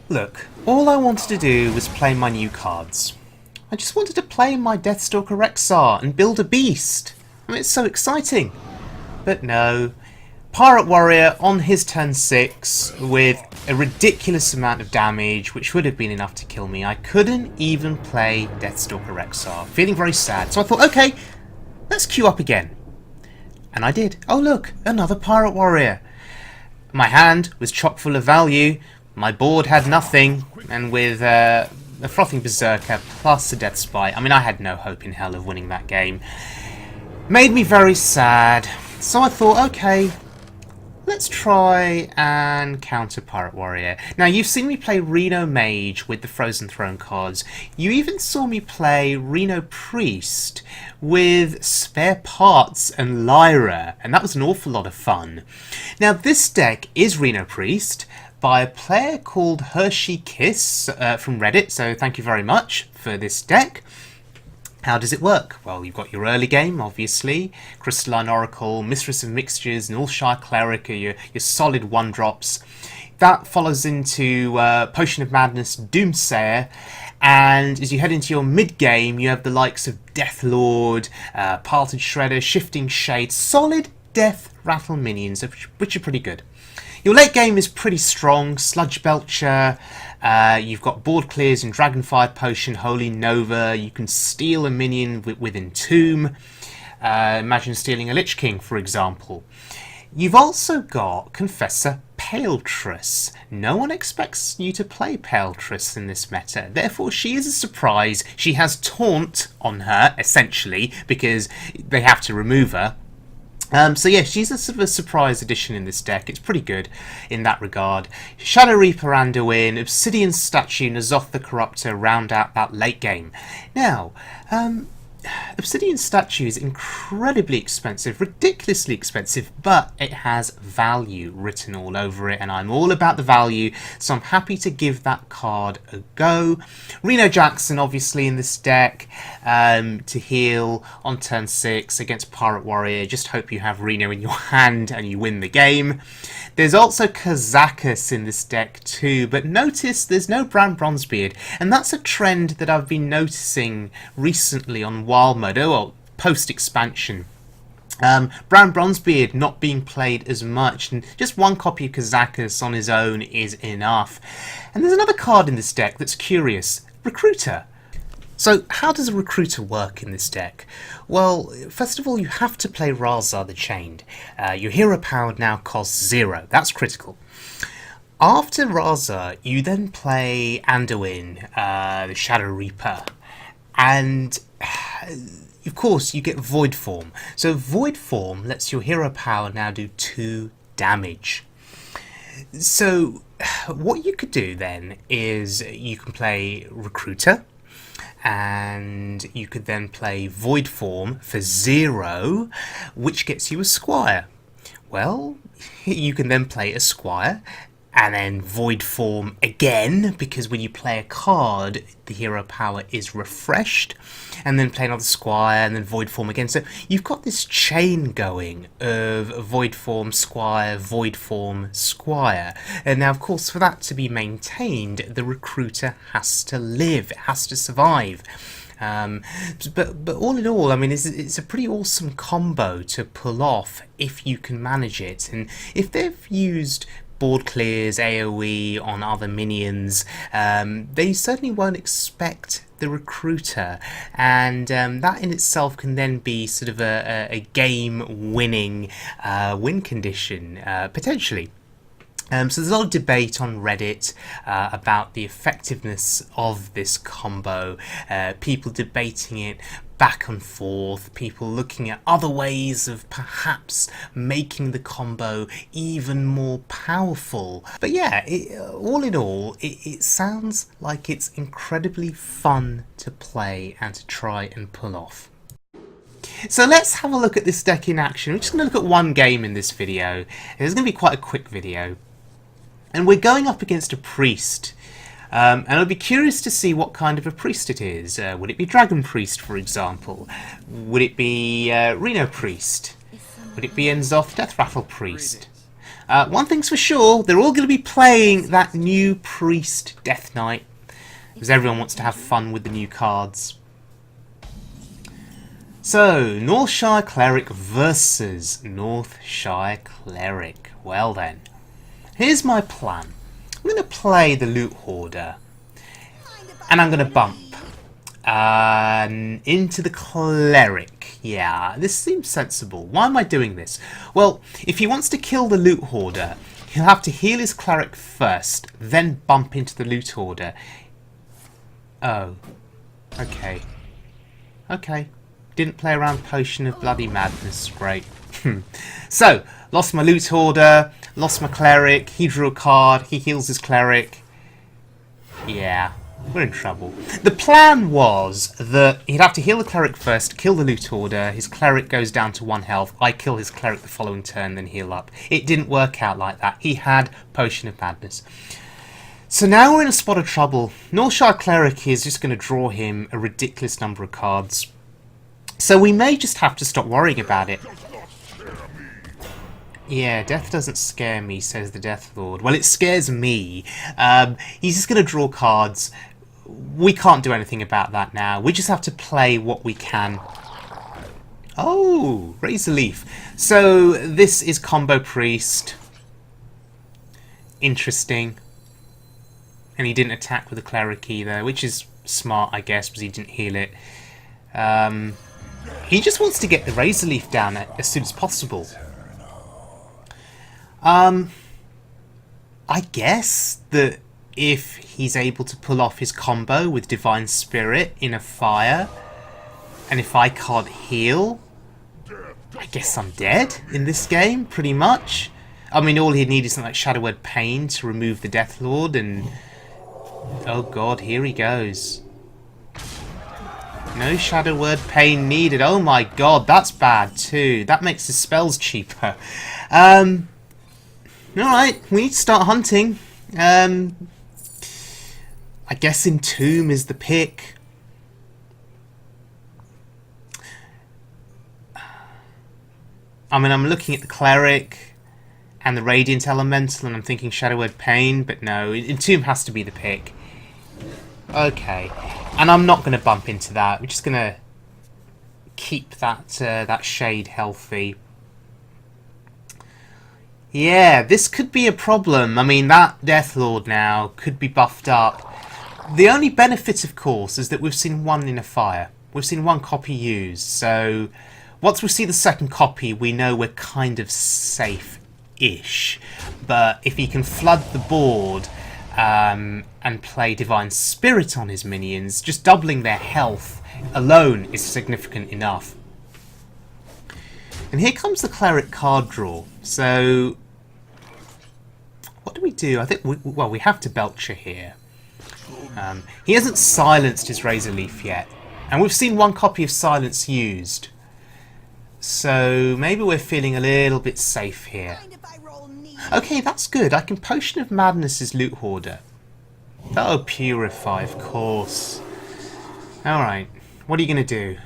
Look, all I wanted to do was play my new cards. I just wanted to play my Deathstalker Rexar and build a beast. I mean, it's so exciting. But no. Pirate Warrior on his turn 6 with a ridiculous amount of damage, which would have been enough to kill me. I couldn't even play Deathstalker Rexar. Feeling very sad. So I thought, okay, let's queue up again. And I did. Oh look, another Pirate Warrior. My hand was chock full of value. My board had nothing. And with a Frothing Berserker plus a Death Spite, I mean, I had no hope in hell of winning that game. Made me very sad. So I thought, okay, let's try and counter Pirate Warrior. Now, you've seen me play Reno Mage with the Frozen Throne cards. You even saw me play Reno Priest with spare parts and Lyra, and that was an awful lot of fun. Now, this deck is Reno Priest by a player called HirschyKiss's from Reddit, so thank you very much for this deck. How does it work? Well, you've got your early game, obviously. Crystalline Oracle, Mistress of Mixtures, and All-Shire Cleric are your solid 1-drops. That follows into Potion of Madness, Doomsayer, and as you head into your mid-game, you have the likes of Deathlord, Parted Shredder, Shifting Shade, solid Death Rattle minions, which are pretty good. Your late game is pretty strong. Sludge Belcher, you've got board clears in Dragonfire Potion, Holy Nova, you can steal a minion with Entomb. Imagine stealing a Lich King, for example. You've also got Confessor Paletress. No one expects you to play Paletress in this meta, therefore she is a surprise. She has Taunt on her, essentially, because they have to remove her. So yeah, she's a sort of a surprise addition in this deck. It's pretty good in that regard. Shadow Reaper Anduin, Obsidian Statue, N'Zoth the Corruptor round out that late game. Now, Obsidian Statue is incredibly expensive, ridiculously expensive, but it has value written all over it, and I'm all about the value, so I'm happy to give that card a go. Reno Jackson, obviously, in this deck to heal on turn 6 against Pirate Warrior. Just hope you have Reno in your hand and you win the game. There's also Kazakus in this deck too, but notice there's no Bran Bronzebeard, and that's a trend that I've been noticing recently on Wild Mode, well, post-expansion. Bran Bronzebeard not being played as much, and just one copy of Kazakus on his own is enough. And there's another card in this deck that's curious, Recruiter. So how does a Recruiter work in this deck? Well, first of all, you have to play Raza the Chained. Your hero power now costs 0. That's critical. After Raza, you then play Anduin, the Shadow Reaper, and of course you get Void Form. So Void Form lets your hero power now do 2 damage. So what you could do then is you can play Recruiter, and you could then play Void Form for 0, which gets you a Squire. Well, you can then play a Squire and then Void Form again, because when you play a card, the hero power is refreshed, and then play another Squire and then Void Form again. So you've got this chain going of Void Form, Squire, Void Form, Squire. And now, of course, for that to be maintained, the Recruiter has to live, it has to survive. But all in all, I mean, it's a pretty awesome combo to pull off if you can manage it. And if they've used board clears, AoE on other minions, they certainly won't expect the Recruiter, and that in itself can then be sort of a game-winning win condition, potentially. So there's a lot of debate on Reddit about the effectiveness of this combo, people debating it back and forth, people looking at other ways of perhaps making the combo even more powerful. But yeah, all in all, it sounds like it's incredibly fun to play and to try and pull off. So let's have a look at this deck in action. We're just going to look at one game in this video. It's going to be quite a quick video. And we're going up against a priest. And I'll be curious to see what kind of a priest it is. Would it be Dragon Priest, for example? Would it be Reno Priest? Would it be N'Zoth Death Rattle Priest? One thing's for sure, they're all going to be playing that new Priest Death Knight, because everyone wants to have fun with the new cards. So, Northshire Cleric versus Northshire Cleric. Well then, here's my plan. I'm going to play the Loot Hoarder, and I'm going to bump into the Cleric. Yeah, this seems sensible. Why am I doing this? Well, if he wants to kill the Loot Hoarder, he'll have to heal his Cleric first, then bump into the Loot Hoarder. Oh. Okay. Okay. Didn't play around Potion of Bloody Madness. Great. So, lost my Loot Hoarder, lost my Cleric, he drew a card, he heals his Cleric. Yeah. We're in trouble. The plan was that he'd have to heal the Cleric first, kill the Loot Hoarder, his Cleric goes down to 1 health, I kill his Cleric the following turn, then heal up. It didn't work out like that. He had Potion of Madness. So now we're in a spot of trouble. Northshire Cleric is just going to draw him a ridiculous number of cards. So we may just have to stop worrying about it. Yeah, death doesn't scare me, says the Death Lord. Well, it scares me. He's just going to draw cards. We can't do anything about that now. We just have to play what we can. Oh, Razor Leaf. So this is Combo Priest. Interesting. And he didn't attack with a Cleric either, which is smart, I guess, because he didn't heal it. He just wants to get the Razor Leaf down as soon as possible. I guess that if he's able to pull off his combo with Divine Spirit in a fire, and if I can't heal, I guess I'm dead in this game, pretty much. I mean, all he'd need is something like Shadow Word Pain to remove the Death Lord, and... oh god, here he goes. No Shadow Word Pain needed. Oh my god, that's bad too. That makes his spells cheaper. Alright, we need to start hunting. I guess Entomb is the pick. I mean, I'm looking at the Cleric and the Radiant Elemental and I'm thinking Shadow Word Pain, but no, Entomb has to be the pick. Okay, and I'm not going to bump into that. We're just going to keep that shade healthy. Yeah, this could be a problem. I mean, that Death Lord now could be buffed up. The only benefit, of course, is that we've seen one in a fire. We've seen one copy used, so once we see the second copy, we know we're kind of safe-ish. But if he can flood the board and play Divine Spirit on his minions, just doubling their health alone is significant enough. And here comes the Cleric card draw. So, what do we do? I think, we have to Belcher here. He hasn't silenced his Razor Leaf yet. And we've seen one copy of Silence used. So, maybe we're feeling a little bit safe here. Okay, that's good. I can Potion of Madness his Loot Hoarder. That'll Purify, of course. Alright, what are you going to do?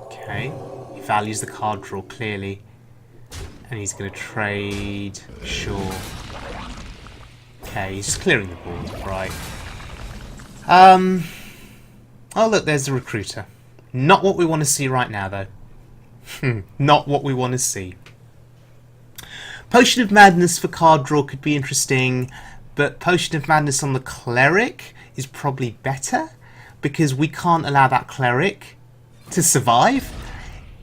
Okay, he values the card draw clearly. And he's going to trade, sure. Okay, he's just clearing the board, right. Oh look, there's the Recruiter. Not what we want to see right now, though. Not what we want to see. Potion of Madness for card draw could be interesting, but Potion of Madness on the Cleric is probably better, because we can't allow that Cleric to survive.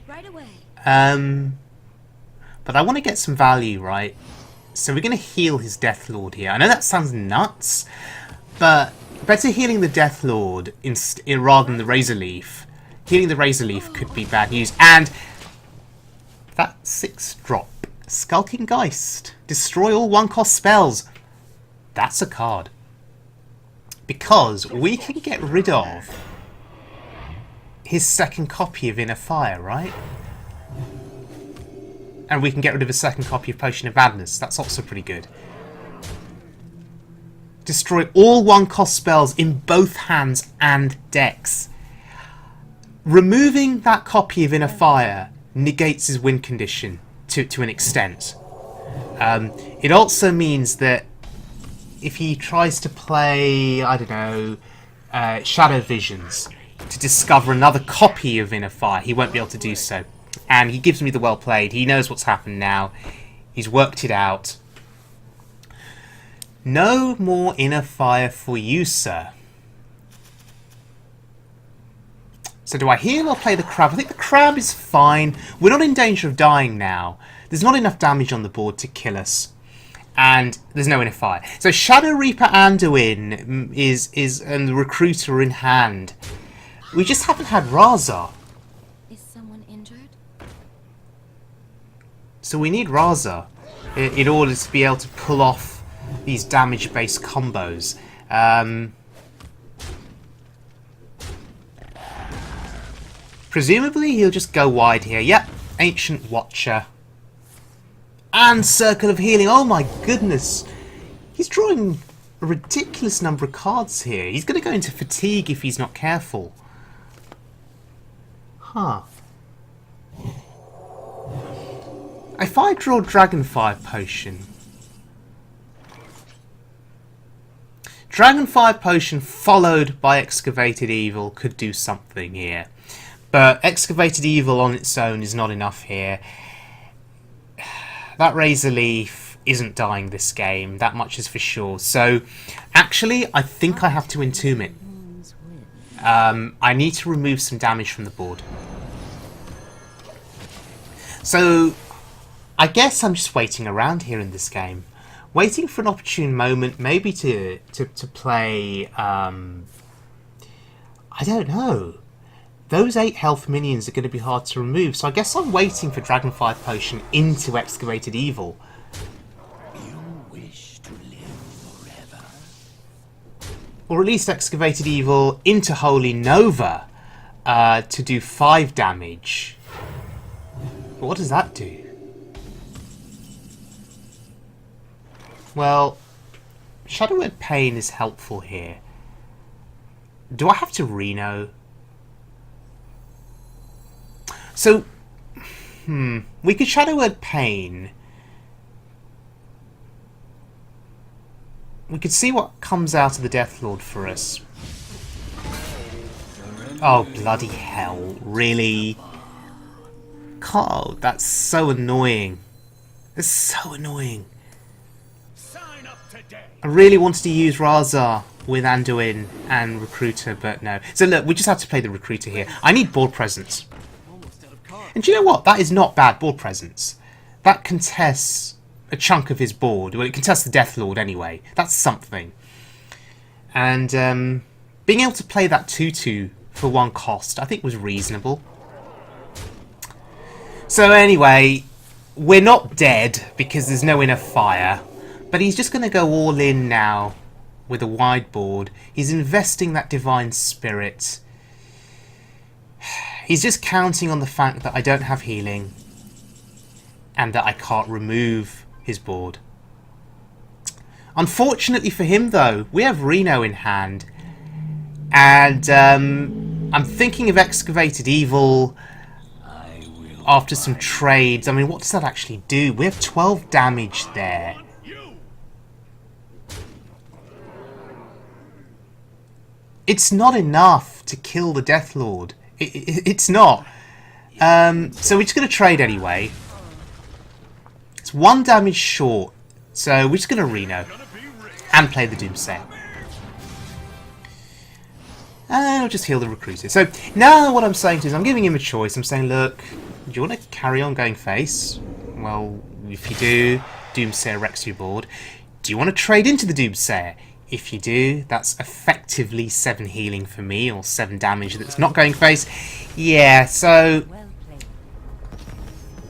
Right away. But I want to get some value, right? So we're going to heal his Death Lord here. I know that sounds nuts, but better healing the Death Lord rather than the Razor Leaf. Healing the Razor Leaf could be bad news. And that 6-drop. Skulking Geist. Destroy all 1-cost spells. That's a card. Because we can get rid of his second copy of Inner Fire, right? And we can get rid of a second copy of Potion of Madness. That's also pretty good. Destroy all 1-cost spells in both hands and decks. removing that copy of Inner Fire negates his win condition to an extent. It also means that if he tries to play, I don't know, Shadow Visions to discover another copy of Inner Fire, he won't be able to do so. And he gives me the well played. He knows what's happened now. He's worked it out. No more Inner Fire for you, sir. So do I heal or play the crab? I think the crab is fine. We're not in danger of dying now. There's not enough damage on the board to kill us. And there's no Inner Fire. So Shadow Reaper Anduin is and the Recruiter in hand. We just haven't had Raza. Is someone injured? So we need Raza in order to be able to pull off these damage-based combos. Presumably he'll just go wide here. Yep, Ancient Watcher. And Circle of Healing. Oh my goodness. He's drawing a ridiculous number of cards here. He's going to go into fatigue if he's not careful. Huh. If I draw Dragonfire Potion... Dragonfire Potion followed by Excavated Evil could do something here. But Excavated Evil on its own is not enough here. That Razor Leaf isn't dying this game, that much is for sure. So, actually, I think I have to Entomb it. I need to remove some damage from the board. So, I guess I'm just waiting around here in this game. Waiting for an opportune moment, maybe to play... I don't know. Those 8 health minions are going to be hard to remove, so I guess I'm waiting for Dragonfire Potion into Excavated Evil. You wish to live forever. Or at least Excavated Evil into Holy Nova to do 5 damage. But what does that do? Well, Shadow Word Pain is helpful here. Do I have to Reno? So, we could Shadow Word Pain. We could see what comes out of the Deathlord for us. Oh, bloody hell. Really? God, that's so annoying. It's so annoying. I really wanted to use Raza with Anduin and Recruiter, but no. So look, we just have to play the Recruiter here. I need board presence. And do you know what? That is not bad board presence. That contests a chunk of his board. Well, it contests the Deathlord anyway. That's something. And being able to play that 2-2 for 1 cost, I think was reasonable. So anyway, we're not dead because there's no Inner Fire. But he's just going to go all in now with a wide board. He's investing that Divine Spirit. He's just counting on the fact that I don't have healing and that I can't remove his board. Unfortunately for him, though, we have Reno in hand. And I'm thinking of Excavated Evil after some trades. I mean, what does that actually do? We have 12 damage there. It's not enough to kill the Deathlord. It's not. So we're just going to trade anyway. It's 1 damage short. So we're just going to Reno. And play the Doomsayer. And we'll just heal the Recruiter. So now what I'm saying to is I'm giving him a choice. I'm saying, look, do you want to carry on going face? Well, if you do, Doomsayer wrecks your board. Do you want to trade into the Doomsayer? If you do, that's effectively 7 healing for me, or 7 damage that's not going face. Yeah, so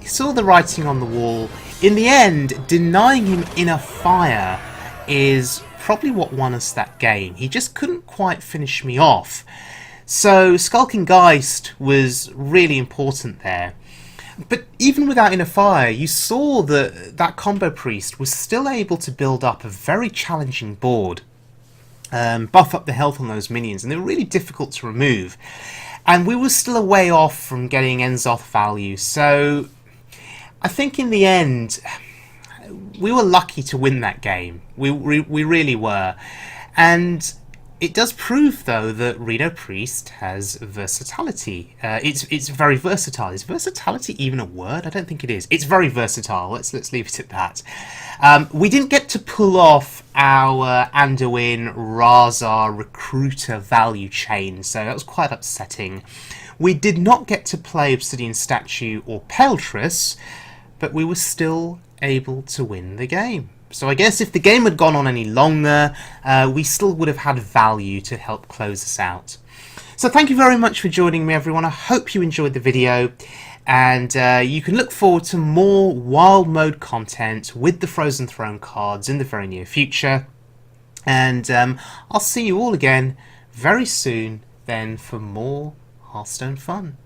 you saw the writing on the wall. In the end, denying him Inner Fire is probably what won us that game. He just couldn't quite finish me off. So Skulking Geist was really important there. But even without Inner Fire, you saw that that combo priest was still able to build up a very challenging board. Buff up the health on those minions, and they were really difficult to remove. and we were still a way off from getting N'Zoth value, so I think in the end we were lucky to win that game. We really were. And it does prove, though, that Reno Priest has versatility. It's very versatile. Is versatility even a word? I don't think it is. It's very versatile. Let's leave it at that. We didn't get to pull off our Anduin Raza recruiter value chain, so that was quite upsetting. We did not get to play Obsidian Statue or Peltris, but we were still able to win the game. So I guess if the game had gone on any longer, we still would have had value to help close us out. So thank you very much for joining me, everyone. I hope you enjoyed the video, and you can look forward to more Wild Mode content with the Frozen Throne cards in the very near future. And I'll see you all again very soon then for more Hearthstone fun.